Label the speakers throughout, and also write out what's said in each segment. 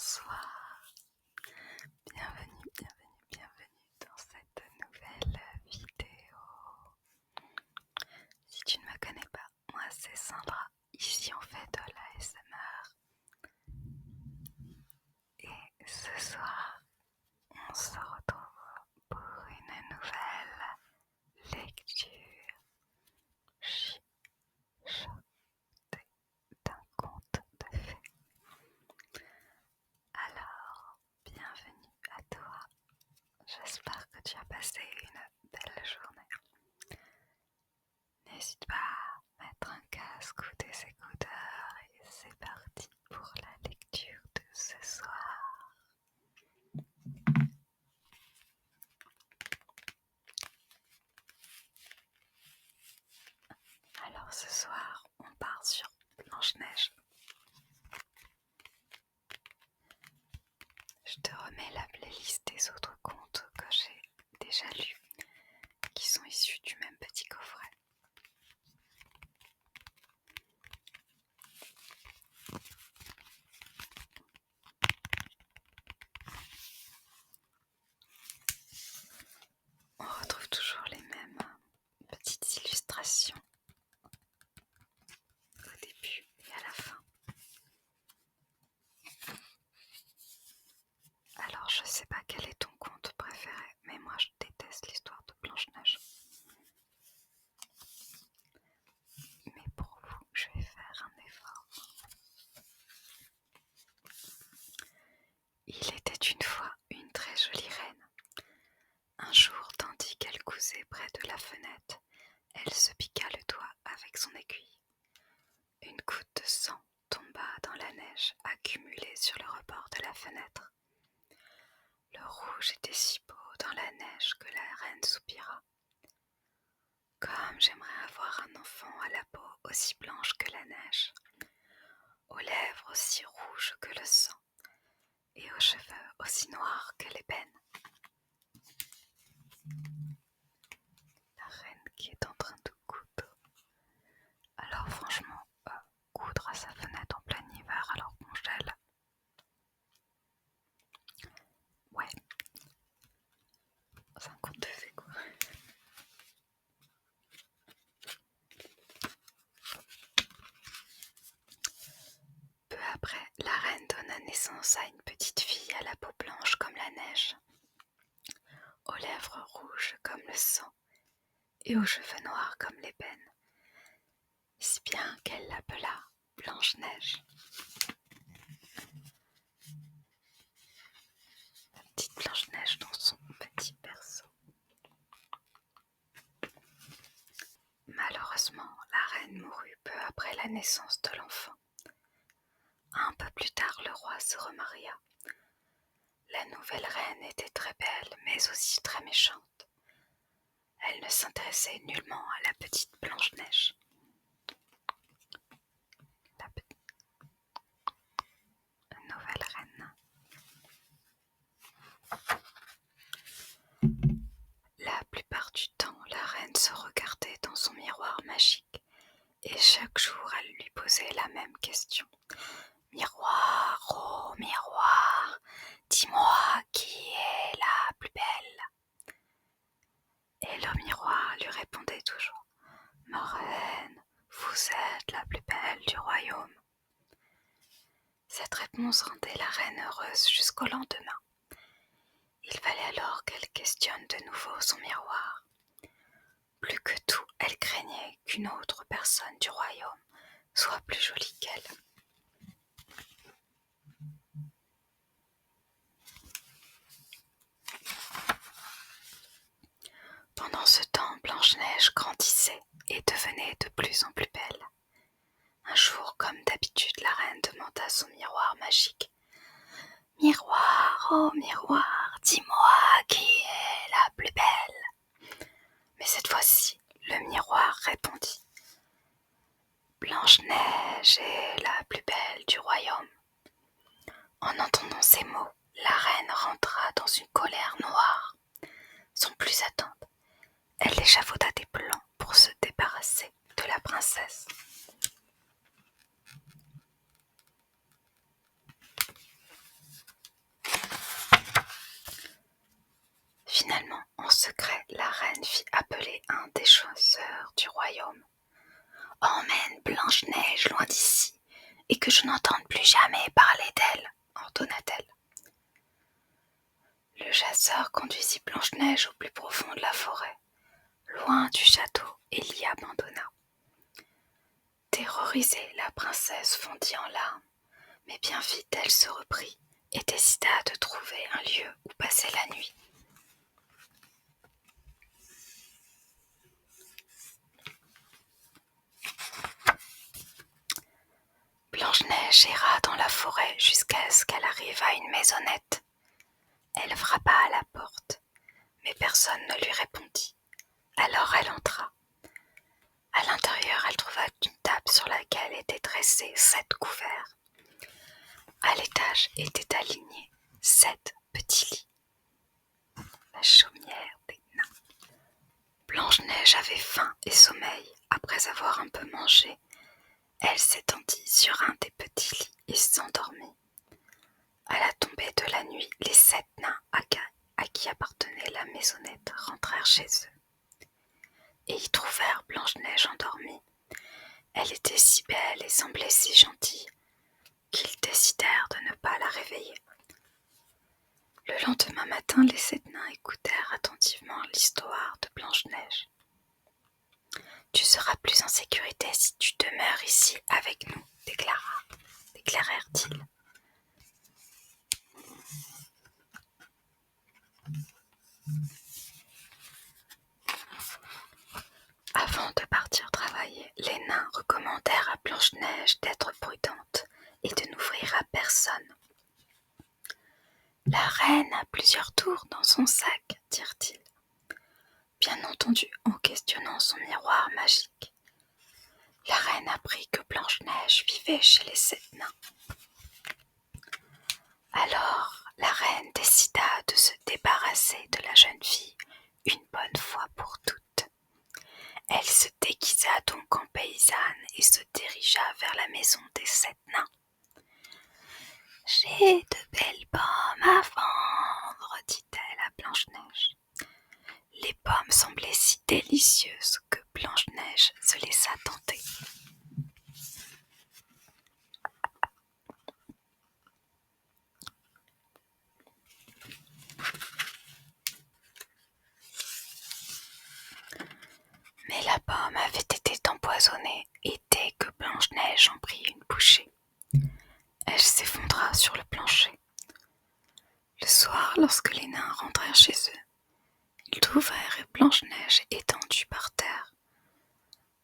Speaker 1: Bonsoir, bienvenue dans cette nouvelle vidéo. Si tu ne me connais pas, moi c'est Sandra, ici on fait de l'ASMR. Et ce soir, on se retrouve pour une nouvelle lecture chuchotée d'un conte de fées. Alors, bienvenue à toi. J'espère que tu as passé une belle journée. N'hésite pas à mettre un casque ou des écouteurs et c'est parti pour la lecture de ce soir. Alors ce soir, on part sur Blanche-Neige. Je te remets la playlist des autres contes que j'ai déjà lus, qui sont issus du même petit coffret. On retrouve toujours les mêmes petites illustrations au début et à la fin. Alors je sais pas quel est ton conte préféré, mais moi je déteste l'histoire de Blanche-Neige. Mais pour vous, je vais faire un effort. Il était une fois une très jolie reine. Un jour, tandis qu'elle cousait près de la fenêtre, elle se piqua le doigt avec son aiguille. Une goutte de sang tomba dans la neige accumulée sur le rebord de la fenêtre. Le rouge était si beau dans la neige que la reine soupira. Comme j'aimerais avoir un enfant à la peau aussi blanche que la neige, aux lèvres aussi rouges que le sang, et aux cheveux aussi noirs que l'ébène. La reine qui est en train de coudre. Alors franchement, coudre à sa fenêtre en plein hiver alors qu'on gèle. Ouais, c'est un conte de fées quoi. Peu après, la reine donna naissance à une petite fille à la peau blanche comme la neige, aux lèvres rouges comme le sang et aux cheveux noirs comme l'ébène, si bien qu'elle l'appela Blanche-Neige. La petite Blanche-Neige dans son petit berceau. Malheureusement, la reine mourut peu après la naissance de l'enfant. Un peu plus tard, le roi se remaria. La nouvelle reine était très belle, mais aussi très méchante. Elle ne s'intéressait nullement à la petite Blanche-Neige. La nouvelle reine. La plupart du temps, la reine se regardait dans son miroir magique et chaque jour elle lui posait la même question. Miroir, oh miroir, dis-moi qui est la plus belle. Et le miroir lui répondait toujours. Ma reine, vous êtes la plus belle du royaume. Cette réponse rendait la reine heureuse jusqu'au lendemain. Il fallait alors qu'elle questionne de nouveau son miroir. Plus que tout, elle craignait qu'une autre personne du royaume soit plus jolie qu'elle. Pendant ce temps, Blanche-Neige grandissait et devenait de plus en plus belle. Un jour, comme d'habitude, la reine demanda à son miroir magique. Miroir, oh miroir, dis-moi qui est la plus belle. Mais cette fois-ci, le miroir répondit. Blanche-Neige est la plus belle du royaume. En entendant ces mots, la reine rentra dans une colère noire. Sans plus attendre, elle échafauda des plans pour se débarrasser de la princesse. un des chasseurs du royaume. Emmène Blanche-Neige loin d'ici, et que je n'entende plus jamais parler d'elle, ordonna-t-elle. Le chasseur conduisit Blanche-Neige au plus profond de la forêt, loin du château, et l'y abandonna. Terrorisée, la princesse fondit en larmes, mais bien vite elle se reprit et décida de trouver un lieu où passer la nuit. Blanche-Neige erra dans la forêt jusqu'à ce qu'elle arrive à une maisonnette. Elle frappa à la porte, mais personne ne lui répondit. Alors elle entra. À l'intérieur, elle trouva une table sur laquelle étaient dressés 7 couverts. À l'étage étaient alignés 7 petits lits. La chaumière des nains. Blanche-Neige avait faim et sommeil. Après avoir un peu mangé, elle s'étendit sur un des petits lits et s'endormit. À la tombée de la nuit, les 7 nains à qui appartenait la maisonnette rentrèrent chez eux et y trouvèrent Blanche-Neige endormie. Elle était si belle et semblait si gentille qu'ils décidèrent de ne pas la réveiller. Le lendemain matin, les 7 nains écoutèrent attentivement l'histoire de Blanche-Neige. « Tu seras plus en sécurité si tu demeures ici avec nous, déclarèrent-ils. Avant de partir travailler, les nains recommandèrent à Blanche-Neige d'être prudente et de n'ouvrir à personne. « La reine a plusieurs tours dans son sac, dirent-ils, bien entendu en questionnant son miroir magique. La reine apprit que Blanche-Neige vivait chez les 7 nains. Alors la reine décida de se débarrasser de la jeune fille une bonne fois pour toutes. Elle se déguisa donc en paysanne et se dirigea vers la maison des 7 nains. « J'ai de belles pommes à vendre, dit-elle à Blanche-Neige. Les pommes semblaient si délicieuses que Blanche-Neige se laissa tenter. Mais la pomme avait été empoisonnée et dès que Blanche-Neige en prit une bouchée, elle s'effondra sur le plancher. Le soir, lorsque les nains rentrèrent chez eux, ils trouvèrent Blanche-Neige étendue par terre.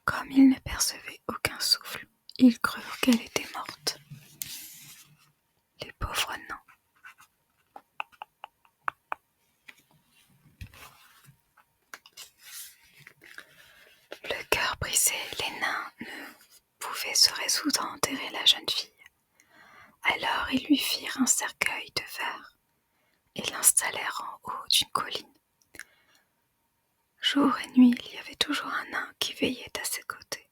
Speaker 1: Comme ils ne percevaient aucun souffle, ils crurent qu'elle était morte. Les pauvres nains. Le cœur brisé, les nains ne pouvaient se résoudre à enterrer la jeune fille. Alors ils lui firent un cercueil de verre et l'installèrent en haut d'une colline. Jour et nuit, il y avait toujours un nain qui veillait à ses côtés.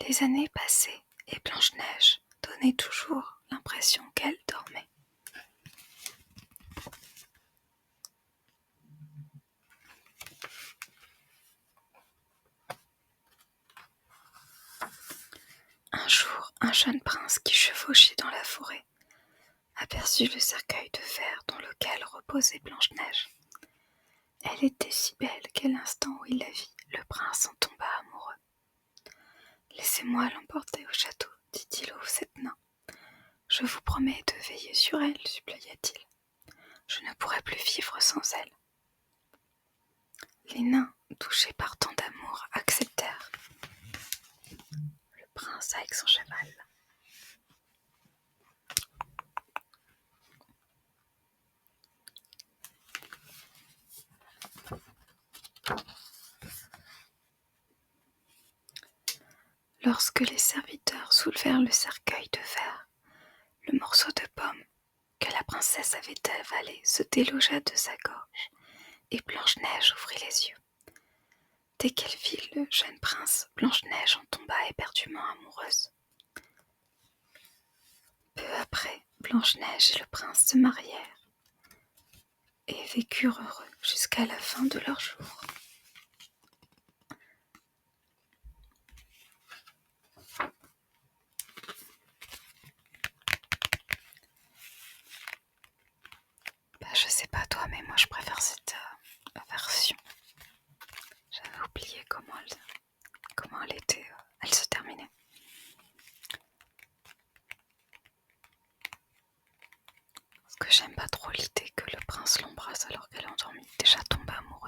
Speaker 1: Les années passaient et Blanche-Neige donnait toujours l'impression qu'elle dormait. Un jour, un jeune prince qui chevauchait dans la forêt aperçut le cercueil de verre dans lequel reposait Blanche-Neige. Elle était si belle qu'à l'instant où il la vit, le prince en tomba amoureux. « Laissez-moi l'emporter au château, dit-il aux 7 nains. Je vous promets de veiller sur elle, supplia-t-il. Je ne pourrai plus vivre sans elle. Les nains, touchés par tant d'amour, acceptèrent. Le prince avec son cheval. Lorsque les serviteurs soulevèrent le cercueil de verre, le morceau de pomme que la princesse avait avalé se délogea de sa gorge et Blanche-Neige ouvrit les yeux. Dès qu'elle vit le jeune prince, Blanche-Neige en tomba éperdument amoureuse. Peu après, Blanche-Neige et le prince se marièrent et vécurent heureux jusqu'à la fin de leurs jours. moi je préfère cette version. J'avais oublié comment elle était, elle se terminait. Parce que j'aime pas trop l'idée que le prince l'embrasse alors qu'elle est endormie. Déjà tombée amoureuse